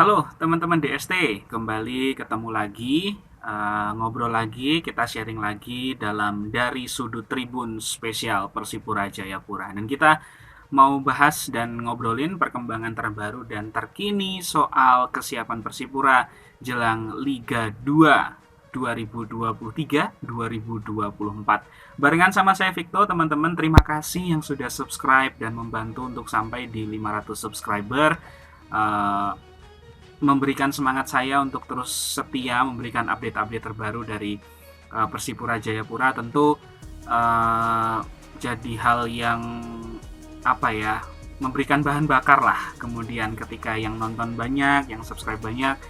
Halo teman-teman DST, kembali ketemu lagi, ngobrol lagi, kita sharing lagi dalam Dari Sudut Tribun spesial Persipura Jayapura. Dan kita mau bahas dan ngobrolin perkembangan terbaru dan terkini soal kesiapan Persipura jelang Liga 2 2023-2024. Barengan sama saya Victor, teman-teman, terima kasih yang sudah subscribe dan membantu untuk sampai di 500 subscriber. Uh, Memberikan semangat saya untuk terus setia memberikan update-update terbaru dari Persipura Jayapura. Tentu jadi hal yang memberikan bahan bakar lah kemudian ketika yang nonton banyak, yang subscribe banyak.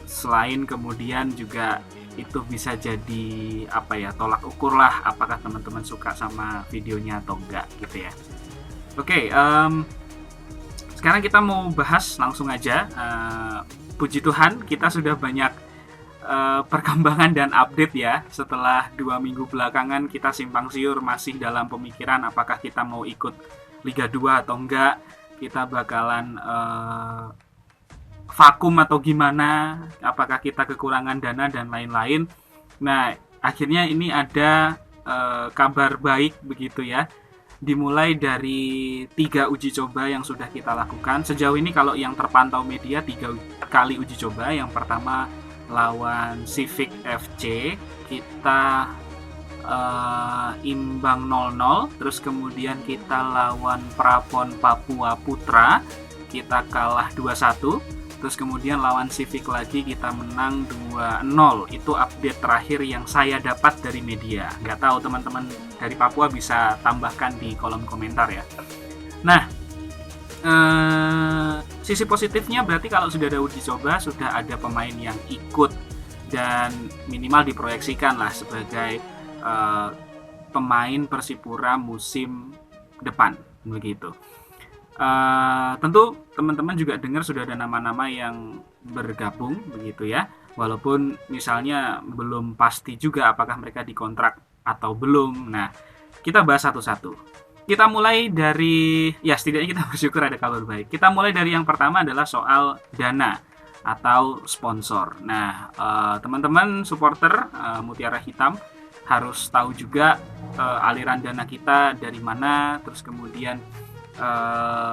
Selain kemudian juga itu bisa jadi tolak ukur lah apakah teman-teman suka sama videonya atau enggak gitu ya. Oke, sekarang kita mau bahas langsung aja. Puji Tuhan kita sudah banyak perkembangan dan update ya. Setelah 2 minggu belakangan kita simpang siur masih dalam pemikiran apakah kita mau ikut Liga 2 atau enggak. Kita bakalan vakum atau gimana, apakah kita kekurangan dana dan lain-lain. Nah, akhirnya ini ada kabar baik begitu ya. Dimulai dari 3 uji coba yang sudah kita lakukan. Sejauh ini kalau yang terpantau media 3 kali uji coba. Yang pertama lawan Civic FC, kita imbang 0-0. Terus kemudian kita lawan Prapon Papua Putra, kita kalah 2-1. Terus kemudian lawan Civic lagi kita menang 2-0. Itu update terakhir yang saya dapat dari media. Nggak tahu teman-teman dari Papua bisa tambahkan di kolom komentar ya. Nah, sisi positifnya berarti kalau sudah ada uji coba, sudah ada pemain yang ikut dan minimal diproyeksikan lah sebagai pemain Persipura musim depan begitu. Tentu teman-teman juga dengar sudah ada nama-nama yang bergabung begitu ya. Walaupun misalnya belum pasti juga apakah mereka dikontrak atau belum. Nah, kita bahas satu-satu. Kita mulai dari, ya setidaknya kita bersyukur ada kabar baik. Kita mulai dari yang pertama adalah soal dana atau sponsor. Nah, teman-teman supporter Mutiara Hitam harus tahu juga aliran dana kita dari mana, terus kemudian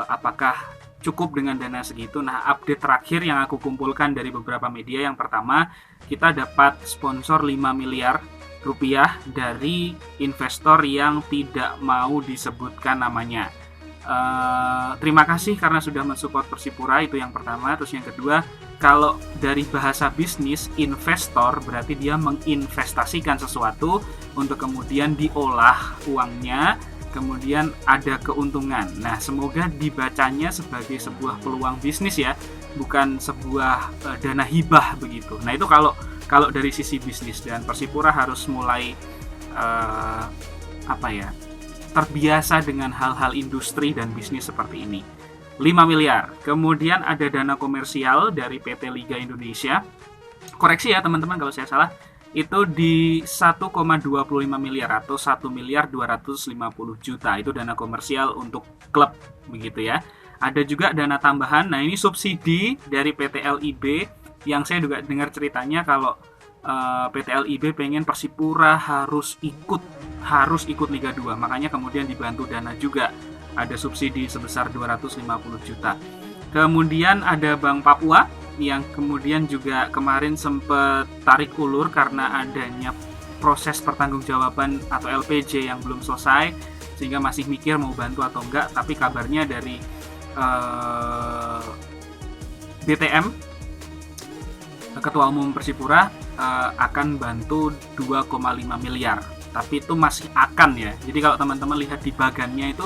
apakah cukup dengan dana segitu. Nah, update terakhir yang aku kumpulkan dari beberapa media, yang pertama kita dapat sponsor 5 miliar rupiah dari investor yang tidak mau disebutkan namanya. Terima kasih karena sudah mensupport Persipura, itu yang pertama. Terus yang kedua, kalau dari bahasa bisnis, investor berarti dia menginvestasikan sesuatu untuk kemudian diolah uangnya, kemudian ada keuntungan. Nah, semoga dibacanya sebagai sebuah peluang bisnis ya, bukan sebuah dana hibah begitu. Nah, itu kalau dari sisi bisnis, dan Persipura harus mulai terbiasa dengan hal-hal industri dan bisnis seperti ini. 5 miliar. Kemudian ada dana komersial dari PT Liga Indonesia. Koreksi ya teman-teman kalau saya salah. Itu di 1,25 miliar atau 1 miliar 250 juta. Itu dana komersial untuk klub begitu ya. Ada juga dana tambahan. Nah, ini subsidi dari PT LIB yang saya juga dengar ceritanya kalau PT LIB pengen Persipura harus ikut Liga 2. Makanya kemudian dibantu dana juga. Ada subsidi sebesar 250 juta. Kemudian ada Bank Papua yang kemudian juga kemarin sempat tarik ulur karena adanya proses pertanggungjawaban atau LPJ yang belum selesai, sehingga masih mikir mau bantu atau enggak. Tapi kabarnya dari BTM, Ketua Umum Persipura, akan bantu 2,5 miliar. Tapi itu masih akan ya. Jadi kalau teman-teman lihat di bagannya itu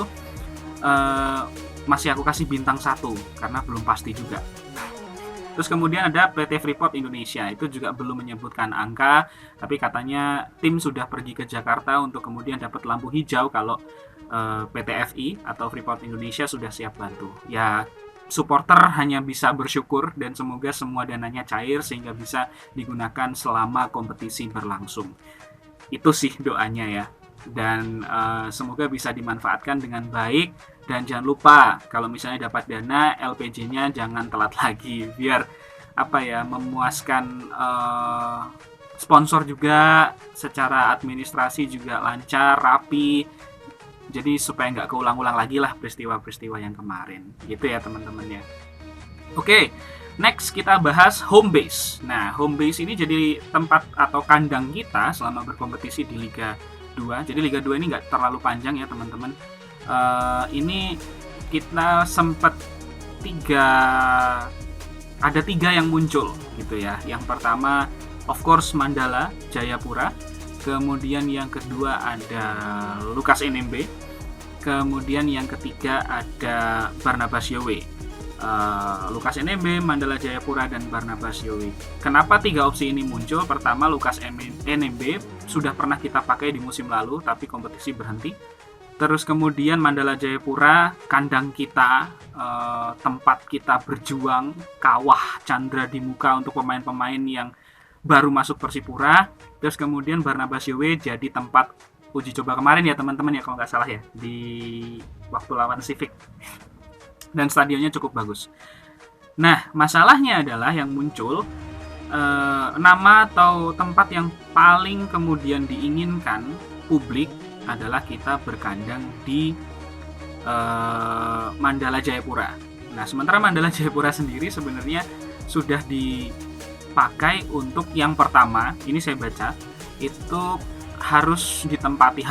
masih aku kasih bintang 1 karena belum pasti juga. Terus kemudian ada PT Freeport Indonesia, itu juga belum menyebutkan angka, tapi katanya tim sudah pergi ke Jakarta untuk kemudian dapat lampu hijau kalau PT FI atau Freeport Indonesia sudah siap bantu. Ya, supporter hanya bisa bersyukur dan semoga semua dananya cair sehingga bisa digunakan selama kompetisi berlangsung. Itu sih doanya ya. dan semoga bisa dimanfaatkan dengan baik. Dan jangan lupa kalau misalnya dapat dana, LPJ-nya jangan telat lagi, biar memuaskan sponsor juga, secara administrasi juga lancar, rapi, jadi supaya nggak keulang-ulang lagi lah peristiwa-peristiwa yang kemarin gitu ya teman-teman ya. Oke, next kita bahas home base. Nah, home base ini jadi tempat atau kandang kita selama berkompetisi di Liga 2. Jadi Liga 2 ini nggak terlalu panjang ya teman-teman. Ini kita sempat ada tiga yang muncul gitu ya. Yang pertama of course Mandala Jayapura, kemudian yang kedua ada Lukas NMB, kemudian yang ketiga ada Barnabas Yowe. Lukas NMB, Mandala Jayapura, dan Barnabas Yowe. Kenapa tiga opsi ini muncul? Pertama, Lukas NMB sudah pernah kita pakai di musim lalu tapi kompetisi berhenti. Terus kemudian Mandala Jayapura, kandang kita, tempat kita berjuang, kawah Chandra di muka untuk pemain-pemain yang baru masuk Persipura. Terus kemudian Barnabas Yowe jadi tempat uji coba kemarin ya teman-teman ya, kalau nggak salah ya, di waktu lawan Civic. Dan stadionnya cukup bagus. Nah, masalahnya adalah yang muncul nama atau tempat yang paling kemudian diinginkan publik adalah kita berkandang di Mandala Jayapura. Nah, sementara Mandala Jayapura sendiri sebenarnya sudah dipakai untuk yang pertama, ini saya baca, itu harus ditempati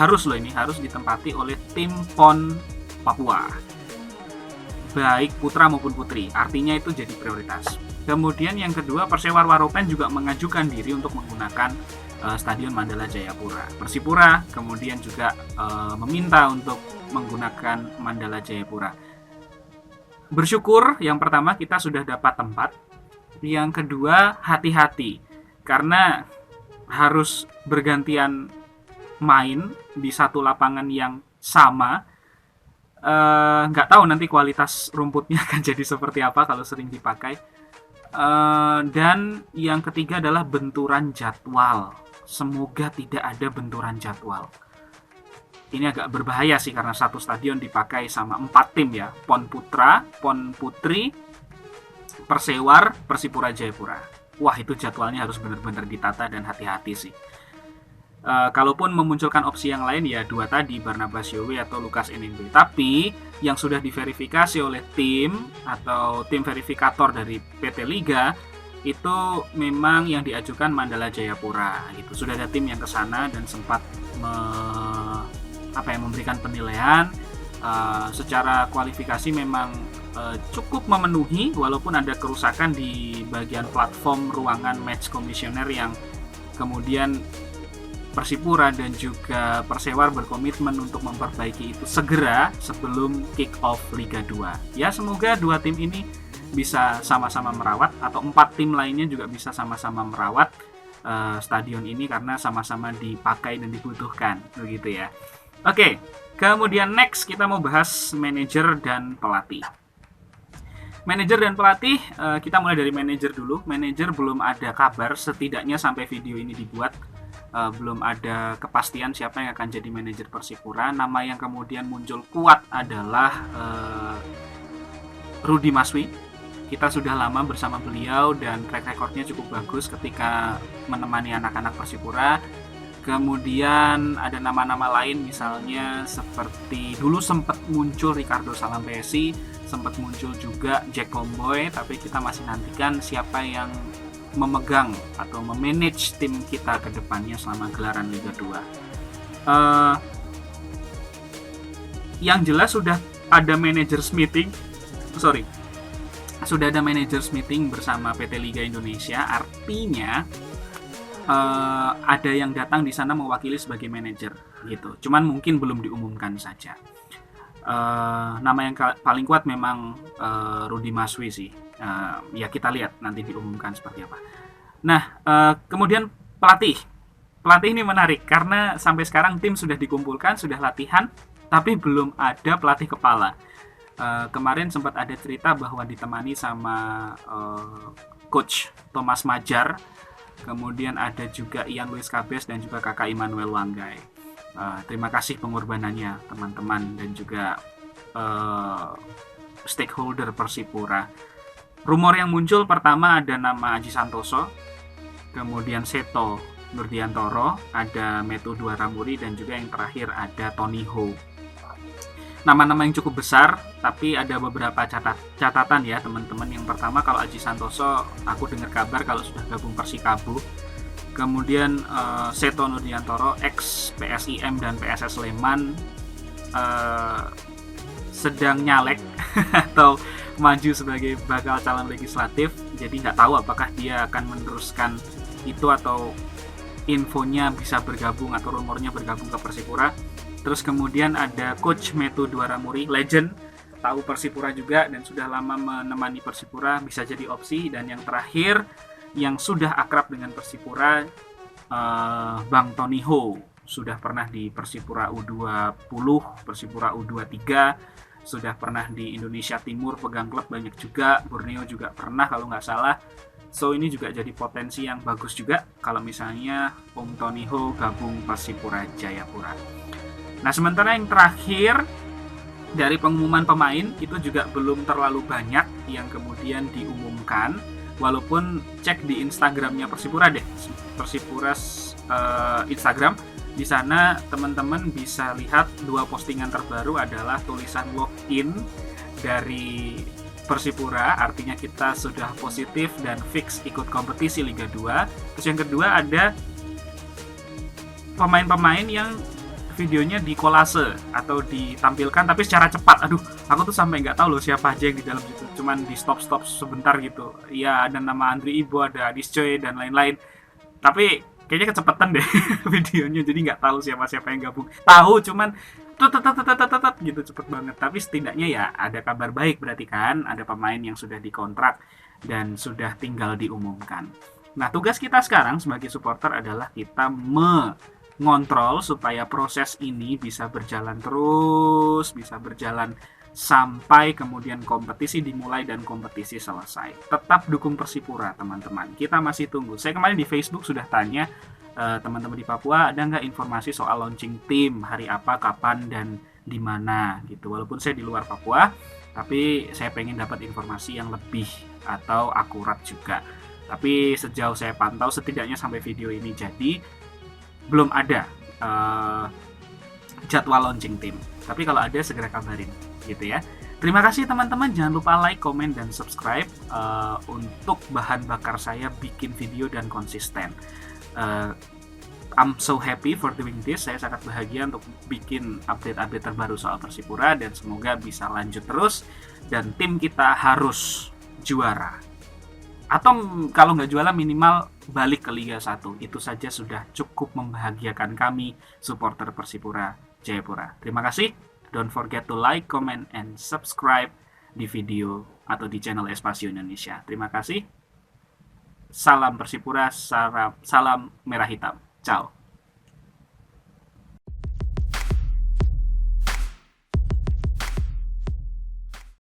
oleh tim PON Papua, baik putra maupun putri, artinya itu jadi prioritas. Kemudian yang kedua, Persewar Waropen juga mengajukan diri untuk menggunakan Stadion Mandala Jayapura. Persipura kemudian juga meminta untuk menggunakan Mandala Jayapura. Bersyukur yang pertama kita sudah dapat tempat, yang kedua hati-hati karena harus bergantian main di satu lapangan yang sama. Nggak tahu nanti kualitas rumputnya akan jadi seperti apa kalau sering dipakai. Dan yang ketiga adalah benturan jadwal. Semoga tidak ada benturan jadwal. Ini agak berbahaya sih karena satu stadion dipakai sama 4 tim ya, PON Putra, PON Putri, Persewar, Persipura Jayapura. Wah, itu jadwalnya harus benar-benar ditata dan hati-hati sih. Kalaupun memunculkan opsi yang lain ya dua tadi, Barnabas Yowe atau Lukas NMB. Tapi yang sudah diverifikasi oleh tim atau tim verifikator dari PT Liga itu memang yang diajukan Mandala Jayapura gitu. Sudah ada tim yang kesana dan sempat memberikan penilaian. Secara kualifikasi memang cukup memenuhi, walaupun ada kerusakan di bagian platform ruangan match commissioner yang kemudian Persipura dan juga Persewar berkomitmen untuk memperbaiki itu segera sebelum kick off Liga 2. Ya, semoga dua tim ini bisa sama-sama merawat, atau 4 tim lainnya juga bisa sama-sama merawat stadion ini karena sama-sama dipakai dan dibutuhkan, begitu ya. Oke, kemudian next kita mau bahas manajer dan pelatih. Manajer dan pelatih, kita mulai dari manajer dulu. Manajer belum ada kabar, setidaknya sampai video ini dibuat. Belum ada kepastian siapa yang akan jadi manajer Persipura. Nama yang kemudian muncul kuat adalah Rudy Maswi. Kita sudah lama bersama beliau dan track recordnya cukup bagus ketika menemani anak-anak Persipura. Kemudian ada nama-nama lain, misalnya seperti dulu sempat muncul Ricardo Salampesi, sempat muncul juga Jack Comboy, tapi kita masih nantikan siapa yang memegang atau memanage tim kita ke depannya selama gelaran Liga 2. Yang jelas sudah ada managers meeting bersama PT Liga Indonesia, artinya ada yang datang di sana mewakili sebagai manajer gitu. Cuman mungkin belum diumumkan saja. Nama yang paling kuat memang Rudy Maswi sih. Ya kita lihat nanti diumumkan seperti apa. Nah, kemudian pelatih ini menarik karena sampai sekarang tim sudah dikumpulkan, sudah latihan, tapi belum ada pelatih kepala. Kemarin sempat ada cerita bahwa ditemani sama coach Thomas Majar, kemudian ada juga Ian Luis Cabes dan juga kakak Immanuel Wanggai. Terima kasih pengorbanannya teman-teman dan juga stakeholder Persipura. Rumor yang muncul pertama ada nama Aji Santoso, kemudian Seto Nurdiantoro, ada Metu Duaramuri, dan juga yang terakhir ada Tony Ho. Nama-nama yang cukup besar, tapi ada beberapa catatan ya teman-teman. Yang pertama, kalau Aji Santoso, aku dengar kabar kalau sudah gabung Persikabo. Kemudian Seto Nurdiantoro, ex PSIM dan PSS Sleman, sedang nyalek atau maju sebagai bakal calon legislatif. Jadi nggak tahu apakah dia akan meneruskan itu atau infonya bisa bergabung atau rumornya bergabung ke Persipura. Terus kemudian ada Coach Metu Duaramuri, legend, tahu Persipura juga dan sudah lama menemani Persipura, bisa jadi opsi. Dan yang terakhir, yang sudah akrab dengan Persipura, Bang Tony Ho, sudah pernah di Persipura U20, Persipura U23, sudah pernah di Indonesia Timur, pegang klub banyak juga, Borneo juga pernah kalau nggak salah. So ini juga jadi potensi yang bagus juga kalau misalnya Om Tony Ho gabung Persipura Jayapura. Nah, sementara yang terakhir dari pengumuman pemain itu juga belum terlalu banyak yang kemudian diumumkan. Walaupun cek di Instagramnya Persipura deh, Persipura Instagram, di sana teman-teman bisa lihat 2 postingan terbaru adalah tulisan login dari Persipura, artinya kita sudah positif dan fix ikut kompetisi Liga 2. Terus yang kedua ada pemain-pemain yang videonya di kolase atau ditampilkan tapi secara cepat. Aduh, aku tuh sampai nggak tahu loh siapa aja yang di dalam situ. Cuman di stop sebentar gitu. Ya ada nama Andri Ibo, ada Adis Choi dan lain-lain. Tapi kayaknya kecepatan deh videonya, jadi nggak tahu siapa-siapa yang gabung. Tahu cuman gitu cepet banget. Tapi setidaknya ya ada kabar baik, berarti kan ada pemain yang sudah dikontrak dan sudah tinggal diumumkan. Nah, tugas kita sekarang sebagai supporter adalah kita ngontrol supaya proses ini bisa berjalan terus, bisa berjalan sampai kemudian kompetisi dimulai dan kompetisi selesai. Tetap dukung Persipura, teman-teman. Kita masih tunggu. Saya kemarin di Facebook sudah tanya teman-teman di Papua, ada nggak informasi soal launching tim, hari apa, kapan, dan di mana gitu. Walaupun saya di luar Papua, tapi saya pengen dapat informasi yang lebih atau akurat juga. Tapi sejauh saya pantau, setidaknya sampai video ini jadi, belum ada jadwal launching tim. Tapi kalau ada segera kabarin gitu ya. Terima kasih teman-teman, jangan lupa like, comment, dan subscribe untuk bahan bakar saya bikin video dan konsisten. I'm so happy for doing this. Saya sangat bahagia untuk bikin update-update terbaru soal Persipura dan semoga bisa lanjut terus dan tim kita harus juara. Atau kalau nggak juara minimal balik ke Liga 1. Itu saja sudah cukup membahagiakan kami supporter Persipura Jayapura. Terima kasih. Don't forget to like, comment, and subscribe di video atau di channel Espasio Indonesia. Terima kasih. Salam Persipura, salam merah hitam. Ciao.